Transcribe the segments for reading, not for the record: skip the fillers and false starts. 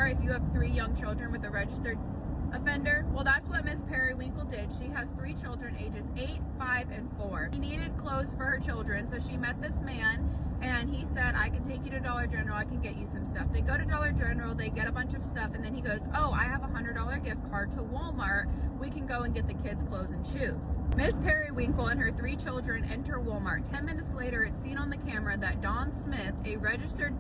sorry if you have 3 young children with a registered offender? Well, that's what Miss Perrywinkle did. She has 3 children, ages 8, 5, and 4. She needed clothes for her children, so she met this man, and he said, I can take you to Dollar General, I can get you some stuff. They go to Dollar General, they get a bunch of stuff, and then he goes, oh, I have a $100 gift card to Walmart. We can go and get the kids clothes and shoes. Miss Perrywinkle and her 3 children enter Walmart. 10 minutes later, it's seen on the camera that Don Smith, a registered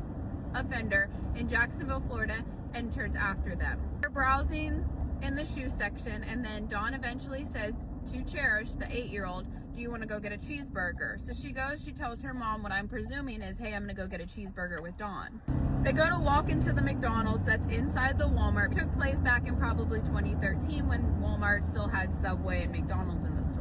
offender in Jacksonville, Florida, enters after them. They're browsing in the shoe section, and then Dawn eventually says to Cherish, the 8-year-old, do you want to go get a cheeseburger? So she goes, she tells her mom what I'm presuming is, hey, I'm going to go get a cheeseburger with Dawn. They go to walk into the McDonald's that's inside the Walmart. It took place back in probably 2013 when Walmart still had Subway and McDonald's in the stores.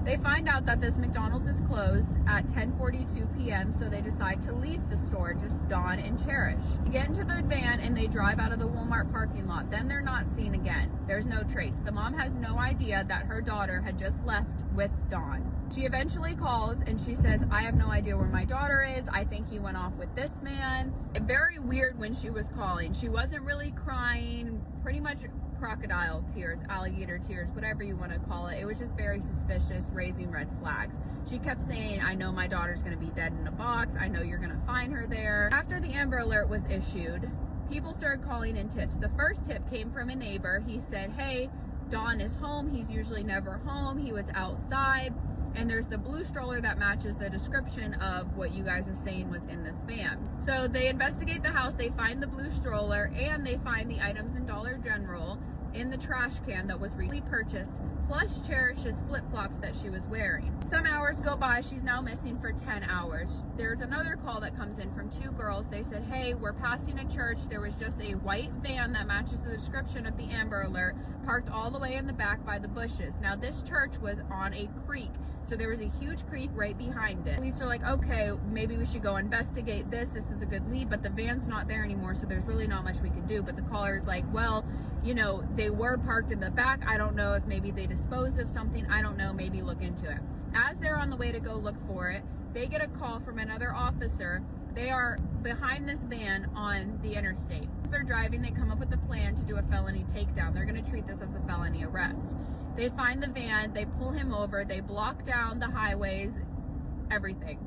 They find out that this McDonald's is closed at 10:42 p.m. so they decide to leave the store, just Dawn and Cherish. They get into the van and they drive out of the Walmart parking lot. Then they're not seen again. There's no trace. The mom has no idea that her daughter had just left with Dawn. She eventually calls and she says, I have no idea where my daughter is. I think he went off with this man. Very weird when she was calling. She wasn't really crying, pretty much crocodile tears, alligator tears, whatever you want to call it. It was just very suspicious, raising red flags. She kept saying, I know my daughter's going to be dead in a box. I know you're going to find her there. After the Amber Alert was issued, people started calling in tips. The first tip came from a neighbor. He said, hey, Dawn is home. He's usually never home. He was outside. And there's the blue stroller that matches the description of what you guys are saying was in this van. So they investigate the house, they find the blue stroller, and they find the items in Dollar General in the trash can that was recently purchased, plus Cherish's flip-flops that she was wearing. Some hours go by, she's now missing for 10 hours. There's another call that comes in from 2 girls. They said, hey, we're passing a church. There was just a white van that matches the description of the Amber Alert, parked all the way in the back by the bushes. Now this church was on a creek, so there was a huge creek right behind it. Police are like, okay, maybe we should go investigate this. This is a good lead, but the van's not there anymore, so there's really not much we can do. But the caller is like, well, you know, they were parked in the back. I don't know if maybe they disposed of something. I don't know, maybe look into it. As they're on the way to go look for it, they get a call from another officer. They are behind this van on the interstate. As they're driving, they come up with a plan to do a felony takedown. They're going to treat this as a felony arrest. They find the van, they pull him over, they block down the highways, everything.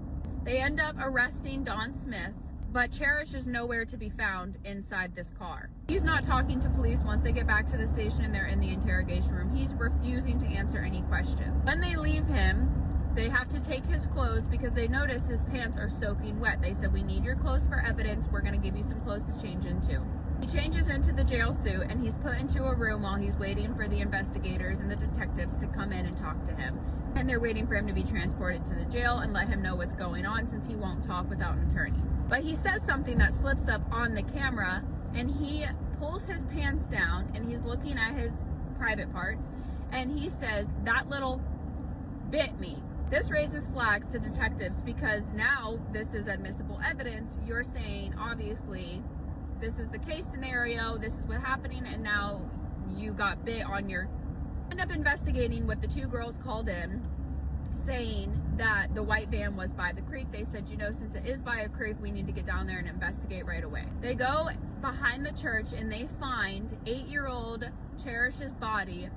They end up arresting Don Smith, but Cherish is nowhere to be found inside this car. He's not talking to police. Once they get back to the station and they're in the interrogation room, he's refusing to answer any questions. When they leave him, they have to take his clothes because they notice his pants are soaking wet. They said, we need your clothes for evidence. We're going to give you some clothes to change into. He changes into the jail suit and he's put into a room while he's waiting for the investigators and the detectives to come in and talk to him. And they're waiting for him to be transported to the jail and let him know what's going on, since he won't talk without an attorney. But he says something that slips up on the camera, and he pulls his pants down and he's looking at his private parts and he says, that little bit me. This raises flags to detectives because now this is admissible evidence. You're saying, obviously, this is the case scenario, this is what's happening, and now you got bit on your... End up investigating what the 2 girls called in, saying that the white van was by the creek. They said, you know, since it is by a creek, we need to get down there and investigate right away. They go behind the church and they find 8-year-old Cherish's body,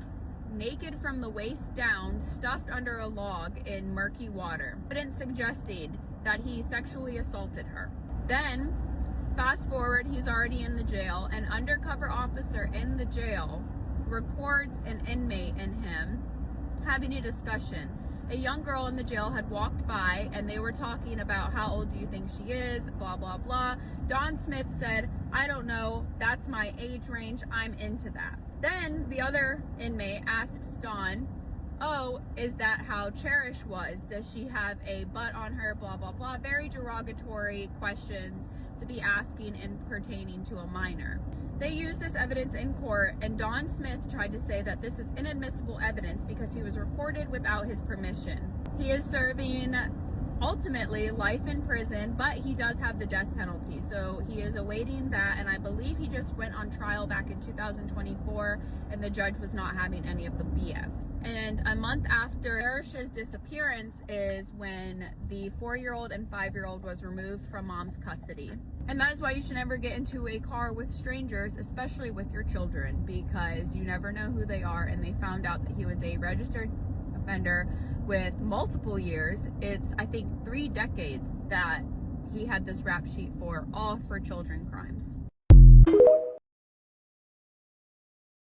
naked from the waist down, stuffed under a log in murky water, evidence suggesting that he sexually assaulted her. Then, fast forward, he's already in the jail. An undercover officer in the jail records an inmate and him having a discussion. A young girl in the jail had walked by and they were talking about, how old do you think she is, blah, blah, blah. Don Smith said, I don't know, that's my age range, I'm into that. Then the other inmate asks Dawn, oh, is that how Cherish was? Does she have a butt on her, blah, blah, blah. Very derogatory questions to be asking and pertaining to a minor. They used this evidence in court, and Don Smith tried to say that this is inadmissible evidence because he was recorded without his permission. He is serving ultimately life in prison, but he does have the death penalty, so he is awaiting that, and I believe he just went on trial back in 2024 and the judge was not having any of the BS. And a month after Cherish's disappearance is when the 4-year-old and 5-year-old was removed from mom's custody. And that is why you should never get into a car with strangers, especially with your children, because you never know who they are. And they found out that he was a registered offender with multiple years. It's, I think, 3 decades that he had this rap sheet for, all for children crimes.